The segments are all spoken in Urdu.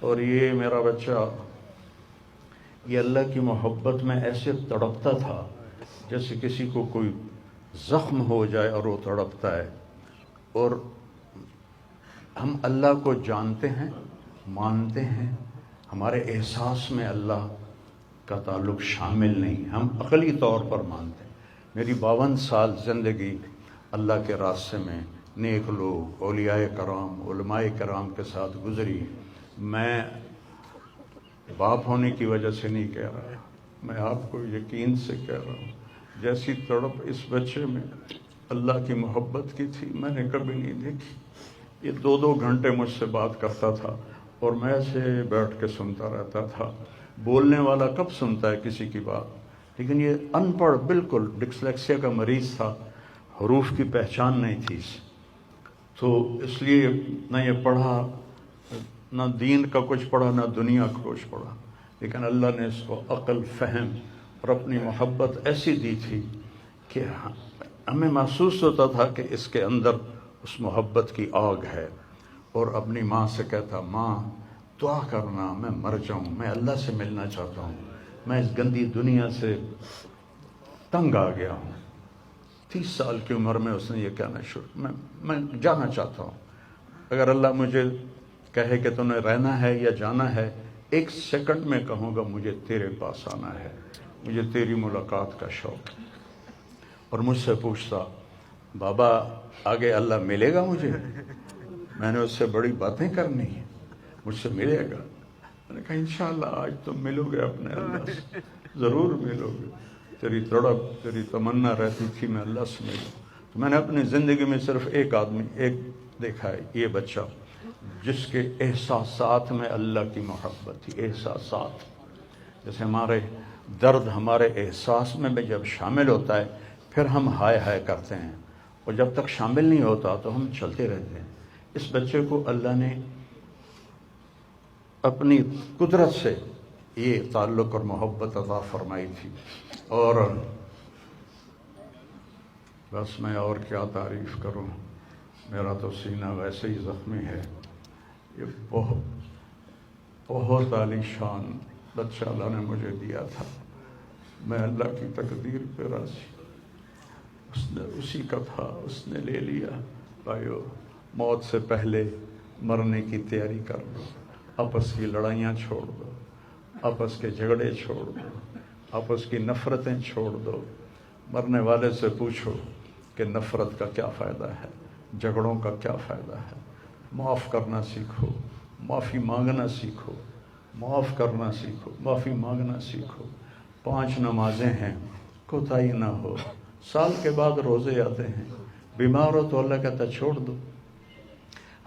اور یہ میرا بچہ یہ اللہ کی محبت میں ایسے تڑپتا تھا جیسے کسی کو کوئی زخم ہو جائے اور وہ تڑپتا ہے. اور ہم اللہ کو جانتے ہیں، مانتے ہیں، ہمارے احساس میں اللہ کا تعلق شامل نہیں، ہم عقلی طور پر مانتے ہیں. میری 52 سال زندگی اللہ کے راستے میں نیک لوگ، اولیاء کرام، علماء کرام کے ساتھ گزری. میں باپ ہونے کی وجہ سے نہیں کہہ رہا، میں آپ کو یقین سے کہہ رہا ہوں، جیسی تڑپ اس بچے میں اللہ کی محبت کی تھی میں نے کبھی نہیں دیکھی. یہ 2 گھنٹے مجھ سے بات کرتا تھا اور میں ایسے بیٹھ کے سنتا رہتا تھا. بولنے والا کب سنتا ہے کسی کی بات؟ لیکن یہ ان پڑھ، بالکل ڈسلیکسیا کا مریض تھا، حروف کی پہچان نہیں تھی اسے، تو اس لیے نہ یہ پڑھا، نہ دین کا کچھ پڑھا، نہ دنیا کا کچھ پڑھا. لیکن اللہ نے اس کو عقل، فہم اور اپنی محبت ایسی دی تھی کہ ہمیں محسوس ہوتا تھا کہ اس کے اندر اس محبت کی آگ ہے. اور اپنی ماں سے کہتا، ماں دعا کرنا میں مر جاؤں، میں اللہ سے ملنا چاہتا ہوں، میں اس گندی دنیا سے تنگ آ گیا ہوں. 30 سال کی عمر میں اس نے یہ کہنا شروع، میں جانا چاہتا ہوں. اگر اللہ مجھے کہے کہ تمہیں رہنا ہے یا جانا ہے، 1 سیکنڈ میں کہوں گا مجھے تیرے پاس آنا ہے، مجھے تیری ملاقات کا شوق ہے. اور مجھ سے پوچھتا، بابا آگے اللہ ملے گا مجھے؟ میں نے اس سے بڑی باتیں کرنی ہیں، مجھ سے ملے گا؟ میں نے کہا انشاءاللہ آج تم ملو گے اپنے اللہ سے، ضرور ملو گے. تیری تڑپ، تیری تمنا رہتی تھی میں اللہ سے ملوں. تو میں نے اپنی زندگی میں صرف ایک آدمی دیکھا ہے، یہ بچہ جس کے احساسات میں اللہ کی محبت تھی. احساسات جیسے ہمارے درد ہمارے احساس میں جب شامل ہوتا ہے پھر ہم ہائے ہائے کرتے ہیں، اور جب تک شامل نہیں ہوتا تو ہم چلتے رہتے ہیں. اس بچے کو اللہ نے اپنی قدرت سے یہ تعلق اور محبت عطا فرمائی تھی. اور بس میں اور کیا تعریف کروں، میرا تو سینہ ویسے ہی زخمی ہے. یہ بہت عالی شان بچہ اللہ نے مجھے دیا تھا. میں اللہ کی تقدیر پہ راضی، اس نے اسی کا تھا، اس نے لے لیا. بھائیو، موت سے پہلے مرنے کی تیاری کر دو، آپس کی لڑائیاں چھوڑ دو، آپس کے جھگڑے چھوڑ دو، آپس کی نفرتیں چھوڑ دو. مرنے والے سے پوچھو کہ نفرت کا کیا فائدہ ہے، جھگڑوں کا کیا فائدہ ہے. معاف کرنا سیکھو، معافی مانگنا سیکھو، معاف کرنا سیکھو، معافی مانگنا سیکھو. 5 نمازیں ہیں، کوتاہی نہ ہو. سال کے بعد روزے آتے ہیں، بیمار ہو تو اللہ کہتا چھوڑ دو.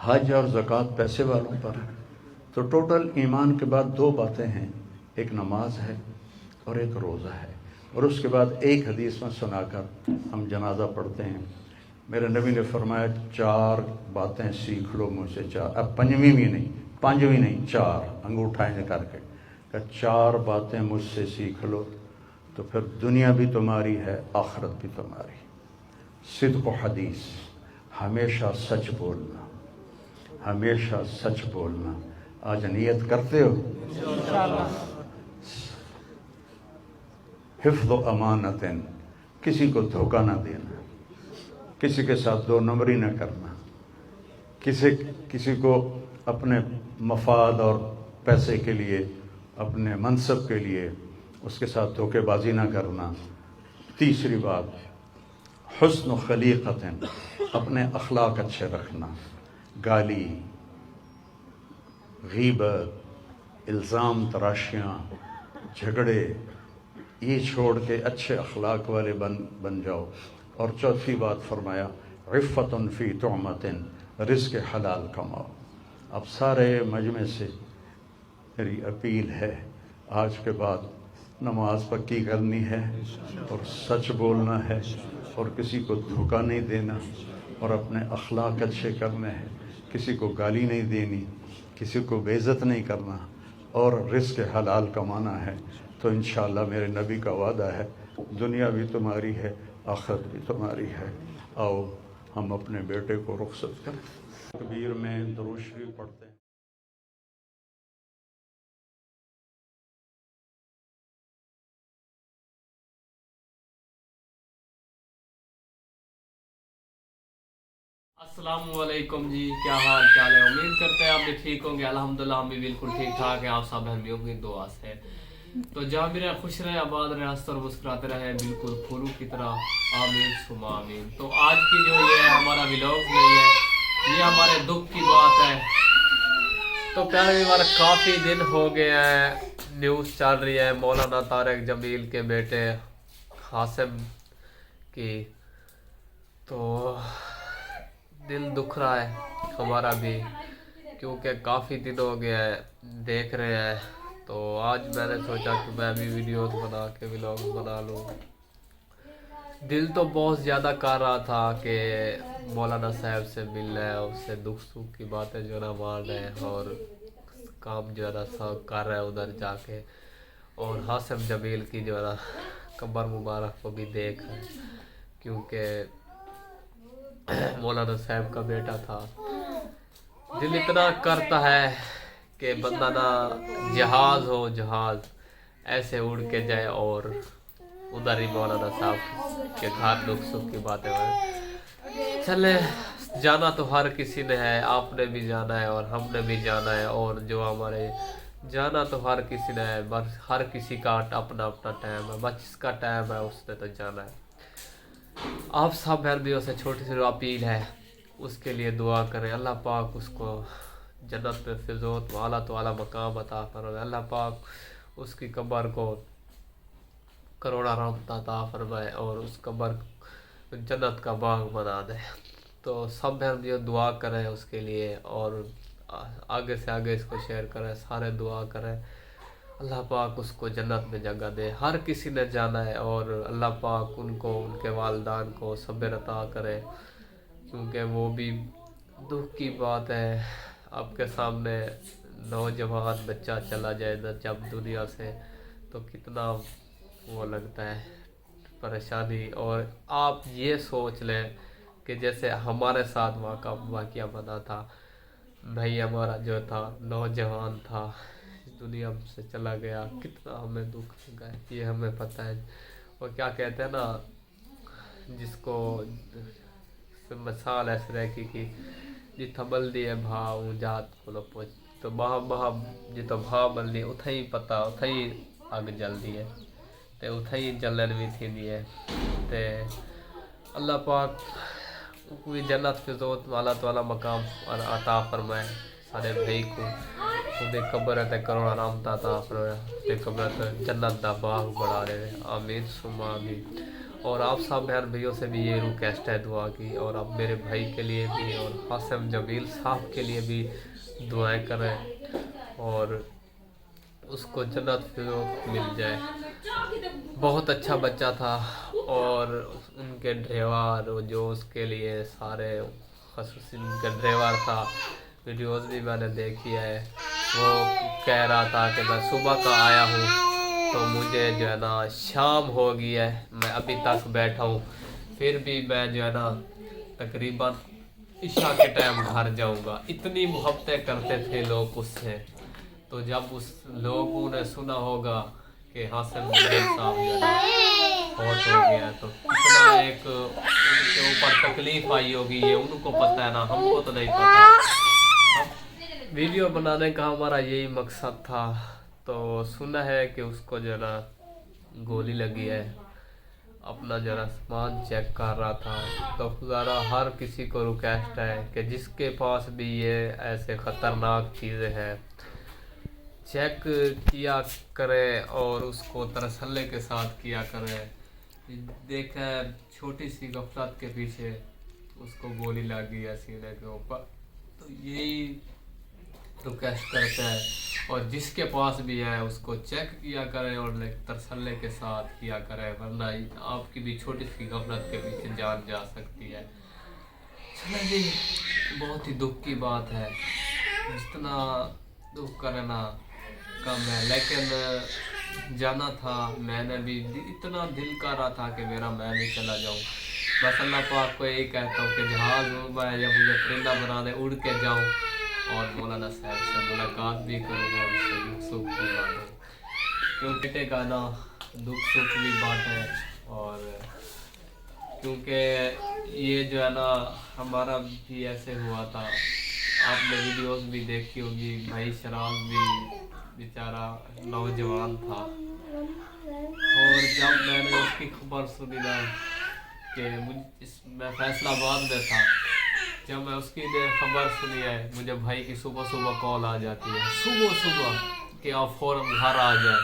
حج اور زکوٰۃ پیسے والوں پر ہے. تو ٹوٹل ایمان کے بعد 2 باتیں ہیں، ایک نماز ہے اور ایک روزہ ہے. اور اس کے بعد ایک حدیث میں سنا کر ہم جنازہ پڑھتے ہیں. میرے نبی نے فرمایا 4 باتیں سیکھ لو مجھ سے. 4، اب 5ویں بھی نہیں، 5ویں نہیں، 4 انگوٹھا کر کے کہ 4 باتیں مجھ سے سیکھ لو تو پھر دنیا بھی تمہاری ہے، آخرت بھی تمہاری. صدق و حدیث، ہمیشہ سچ بولنا، ہمیشہ سچ بولنا. آج نیت کرتے ہو؟ حفظ و امانت، کسی کو دھوکہ نہ دینا، کسی کے ساتھ 2 نمبری نہ کرنا، کسی کو اپنے مفاد اور پیسے کے لیے، اپنے منصب کے لیے اس کے ساتھ دھوکے بازی نہ کرنا. تیسری بات، حسن و خلیقت، اپنے اخلاق اچھے رکھنا. گالی، غیبت، الزام تراشیاں، جھگڑے، یہ چھوڑ کے اچھے اخلاق والے بن جاؤ. اور چوتھی بات فرمایا، عفت فی طعمت، رزق حلال کماؤ. اب سارے مجمع سے میری اپیل ہے، آج کے بعد نماز پکی کرنی ہے اور سچ بولنا ہے اور کسی کو دھوکہ نہیں دینا اور اپنے اخلاق اچھے کرنے ہیں. کسی کو گالی نہیں دینی، کسی کو بے عزت نہیں کرنا اور رزق حلال کمانا ہے. تو انشاءاللہ میرے نبی کا وعدہ ہے، دنیا بھی تمہاری ہے، آخرت بھی تمہاری ہے. آؤ ہم اپنے بیٹے کو رخصت کریں. تکبیر میں درود شریف پڑھتے ہیں. السلام علیکم جی، کیا حال چال ہے؟ امید کرتے ہیں آپ بھی ٹھیک ہوں گے۔ الحمدللہ ہم بھی بالکل ٹھیک ٹھاک ہیں، آپ سب اہمیوں کی دعا سے۔ تو جہاں بھی رہے خوش رہے، آباد رہے، ہنستے اور مسکراتے رہے، بالکل پھولوں کی طرح، آمین ثم آمین۔ تو آج کی جو یہ ہمارا ولاگ نہیں ہے، یہ ہمارے دکھ کی بات ہے۔ تو پہلے بار کافی دن ہو گئے ہیں، نیوز چل رہی ہے مولانا طارق جمیل کے بیٹے قاسم کی، تو دل دکھ رہا ہے ہمارا بھی، کیونکہ کافی دن ہو گیا ہے دیکھ رہے ہیں۔ تو آج میں نے سوچا کہ میں بھی ویڈیوز بنا کے ولاگ بنا لوں۔ دل تو بہت زیادہ کر رہا تھا کہ مولانا صاحب سے ملنا ہے، اس سے دکھ سکھ کی باتیں جو نا مان رہے ہیں، اور کام جو ہے نا سب کر رہے ہیں ادھر جا کے، اور قاسم جمیل کی جو ہے نا قبر مبارک کو بھی دیکھ ہے، کیونکہ مولانا صاحب کا بیٹا تھا۔ دل اتنا کرتا ہے کہ بندہ نا جہاز ہو، جہاز ایسے اڑ کے جائے اور ادھر ہی مولانا صاحب کے گھر دکھ سکھ کی باتیں ہوئے۔ چلے، جانا تو ہر کسی نے ہے، آپ نے بھی جانا ہے اور ہم نے بھی جانا ہے، اور جو ہمارے جانا تو ہر کسی نے ہے، بس ہر کسی کا اپنا اپنا ٹائم ہے، بس جس کا ٹائم ہے اس نے تو جانا ہے۔ آپ سب بہنوں سے چھوٹی سی اپیل ہے، اس کے لیے دعا کریں، اللہ پاک اس کو جنت میں فردوس اعلیٰ تو اعلیٰ مقام عطا فرمائے، اللہ پاک اس کی قبر کو کروڑا رحمت عطا فرمائے اور اس قبر جنت کا باغ بنا دے۔ تو سب بہنوں دعا کریں اس کے لیے، اور آگے سے آگے اس کو شیئر کریں، سارے دعا کریں، اللہ پاک اس کو جنت میں جگہ دے۔ ہر کسی نے جانا ہے، اور اللہ پاک ان کو، ان کے والدین کو صبر عطا کرے، کیونکہ وہ بھی دکھ کی بات ہے۔ آپ کے سامنے نوجوان بچہ چلا جائے جب دنیا سے، تو کتنا وہ لگتا ہے پریشانی۔ اور آپ یہ سوچ لیں کہ جیسے ہمارے ساتھ واقعہ بنا تھا، بھائی ہمارا جو تھا نوجوان تھا، دنیا سے چلا گیا، کتنا ہمیں دکھ لگا ہے، یہ ہمیں پتہ ہے۔ اور کیا کہتے ہیں نا، جس کو مثال ایسے رہ کی جتھا بلدی ہے بھاؤ جات کو پوچھ، تو باہ جتھا بھاؤ بلدی اتھا ہی پتہ، اتھا ہی اگ جلدی ہے، تے اتھا ہی جلن بھی تھی ہے۔ تے اللہ پاک کوئی جنت فردوس والا تو والا مقام عطا فرمائے سارے بھائی کو، تے قبر تے کروڑا رحمت عطا فرمائے، تے قبر تے جنت دا باغ بڑھا رہے، آمین ثم آمین۔ اور آپ سب بہن بھائیوں سے بھی یہ ریکویسٹ ہے دعا کی، اور اب میرے بھائی کے لیے بھی اور قاسم جمیل صاحب کے لیے بھی دعائیں کریں، اور اس کو جنت فردوس مل جائے۔ بہت اچھا بچہ تھا، اور ان کے ڈرائیور جو اس کے لیے سارے، خصوصی ان کا ڈرائیور تھا، ویڈیوز بھی میں نے دیکھی ہے، وہ کہہ رہا تھا کہ میں صبح کا آیا ہوں تو مجھے جو ہے نا شام ہو گئی ہے، میں ابھی تک بیٹھا ہوں، پھر بھی میں جو ہے نا تقریباً عشاء کے ٹائم گھر جاؤں گا۔ اتنی محبتیں کرتے تھے لوگ اس سے۔ تو جب اس لوگوں نے سنا ہوگا کہ قاسم جمیل صاحب جو ہے نا فوت ہو گیا، تو کتنا ایک ان کے اوپر تکلیف آئی ہوگی، یہ ان کو پتہ ہے نا، ہم کو تو نہیں پتہ۔ ویڈیو بنانے کا ہمارا یہی مقصد تھا۔ تو سنا ہے کہ اس کو جو ہے نا گولی لگی ہے، اپنا ذرا سامان چیک کر رہا تھا۔ تو ذرا ہر کسی کو ریکویسٹ ہے کہ جس کے پاس بھی یہ ایسے خطرناک چیزیں ہیں، چیک کیا کرے اور اس کو تسلی کے ساتھ کیا کرے۔ دیکھیں چھوٹی سی غفلت کے پیچھے اس کو گولی لگی ہے سینے کے اوپر، تو یہی ریکویسٹ کرتے ہیں، اور جس کے پاس بھی ہے اس کو چیک کیا کرے اور تسلی کے ساتھ کیا کرے، ورنہ آپ کی بھی چھوٹی سی غفلت کے پیچھے جان جا سکتی ہے۔ چلیں جی، بہت ہی دکھ کی بات ہے، جتنا دکھ کرنا کم ہے، لیکن جانا تھا، میں نے بھی اتنا دل کر رہا تھا کہ میں بھی چلا جاؤں۔ بس اللہ پاک کو یہی کہتا ہوں کہ جہاز ہو میں یا مجھے پرندہ بنا دے، اڑ کے جاؤں اور مولانا صاحب سے ملاقات بھی کروں گا، ان سے دکھ سکھ بھی باتیں، کیوں بیٹے کا نا دکھ سکھ بھی بات ہے، اور کیونکہ یہ جو ہے نا ہمارا بھی ایسے ہوا تھا، آپ نے ویڈیوز بھی دیکھی ہوگی، بھائی شراز بھی بیچارہ نوجوان تھا، اور جب میں نے اس کی خبر سنی نا کہ میں فیصل آباد میں تھا، جب میں اس کی خبر سنی ہے، مجھے بھائی کی صبح صبح کال آ جاتی ہے، صبح صبح کہ آپ فوراً گھر آ جائیں۔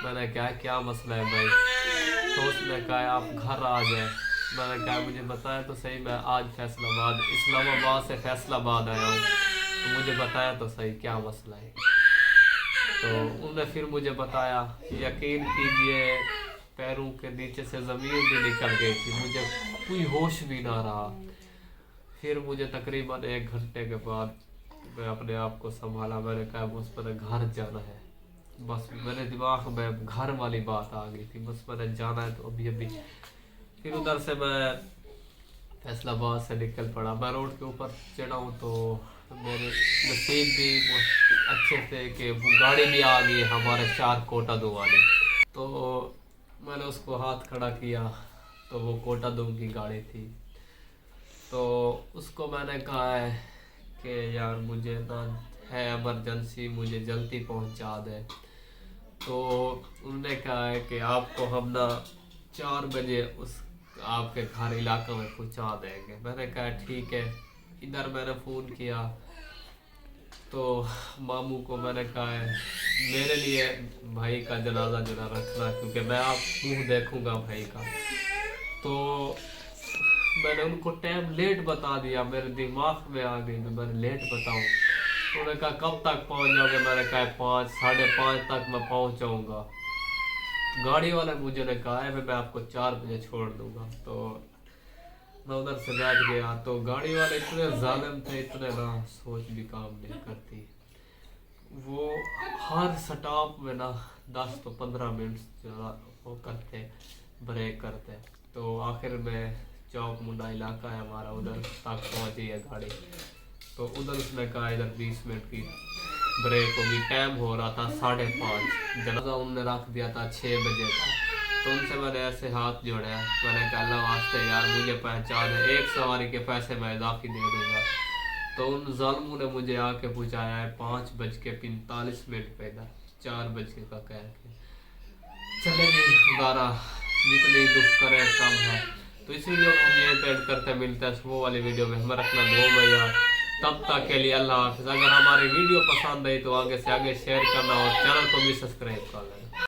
میں نے کہا کیا مسئلہ ہے بھائی؟ تو اس نے کہا آپ گھر آ جائیں۔ میں نے کہا مجھے بتایا تو صحیح، میں آج فیصل آباد اسلام آباد سے فیصل آباد آیا ہوں، تو مجھے بتایا تو صحیح کیا مسئلہ ہے۔ تو انہوں نے پھر مجھے بتایا، یقین کیجئے پیروں کے نیچے سے زمین بھی نکل گئی تھی، مجھے کوئی ہوش بھی نہ رہا۔ پھر مجھے تقریباً 1 گھنٹے کے بعد میں اپنے آپ کو سنبھالا، میں نے کہا بس میں نے گھر جانا ہے، بس میرے دماغ میں گھر والی بات آ گئی تھی، بس میں نے جانا ہے تو ابھی۔ پھر ادھر سے میں فیصل آباد سے نکل پڑا، میں روڈ کے اوپر چڑھا ہوں تو میرے نصیب بھی اچھے تھے کہ وہ گاڑی بھی آ گئی ہمارے 4 کوٹا دو والے، تو میں نے اس کو ہاتھ کھڑا کیا تو وہ کوٹا دو کی گاڑی تھی، تو اس کو میں نے کہا ہے کہ یار مجھے نا ہے ایمرجنسی، مجھے جلدی پہنچا دے۔ تو انہوں نے کہا ہے کہ آپ کو ہم نا 4 بجے اس آپ کے گھر علاقہ میں پہنچا دیں گے۔ میں نے کہا ٹھیک ہے۔ ادھر میں نے فون کیا تو ماموں کو میں نے کہا ہے میرے لیے بھائی کا جنازہ جو نہ رکھنا، کیونکہ میں آپ منہ دیکھوں گا بھائی کا۔ تو میں نے ان کو ٹائم لیٹ بتا دیا، میرے دماغ میں آ گئی میں نے لیٹ بتاؤں۔ انہوں نے کہا کب تک پہنچ جاؤ گے؟ میں نے کہا 5 ساڑھے 5 تک میں پہنچ جاؤں گا۔ گاڑی والے مجھے نے کہا ہے میں آپ کو 4 بجے چھوڑ دوں گا۔ تو میں ادھر سے بیٹھ گیا، تو گاڑی والے اتنے ظالم تھے، اتنے نا سوچ بھی کام نہیں کرتی، وہ ہر سٹاپ میں نا 10 تو 15 منٹ وہ کرتے بریک کرتے۔ تو آخر میں چوک منڈا علاقہ ہے ہمارا، ادھر تک پہنچی ہے گاڑی، تو ادھر اس نے کہا ادھر 20 منٹ کی بریک ہوگی، ٹائم ہو رہا تھا 5:30، جنازہ انہوں نے رکھ دیا تھا 6 بجے کا۔ تو ان سے میں نے ایسے ہاتھ جوڑا، میں نے کہا اللہ واسطے یار مجھے پہنچا دے، 1 سواری کے پیسے میں اضافی دے دوں گا۔ تو ان ظالموں نے مجھے آ کے پہنچایا ہے 5:45 پہ، ادھر 4 بجے کا کہہ کے۔ چلے گی خدارا جتنی دکھ کرے کم ہے۔ تو اس ویڈیو کو ہم یہ اینڈ کرتے، ملتے ہیں صبح والی ویڈیو میں، ہمیں رکھنا دعا میں یاد۔ تب تک کے لیے اللہ حافظ۔ اگر ہماری ویڈیو پسند آئی تو آگے سے آگے شیئر کرنا اور چینل کو بھی سبسکرائب کر لینا۔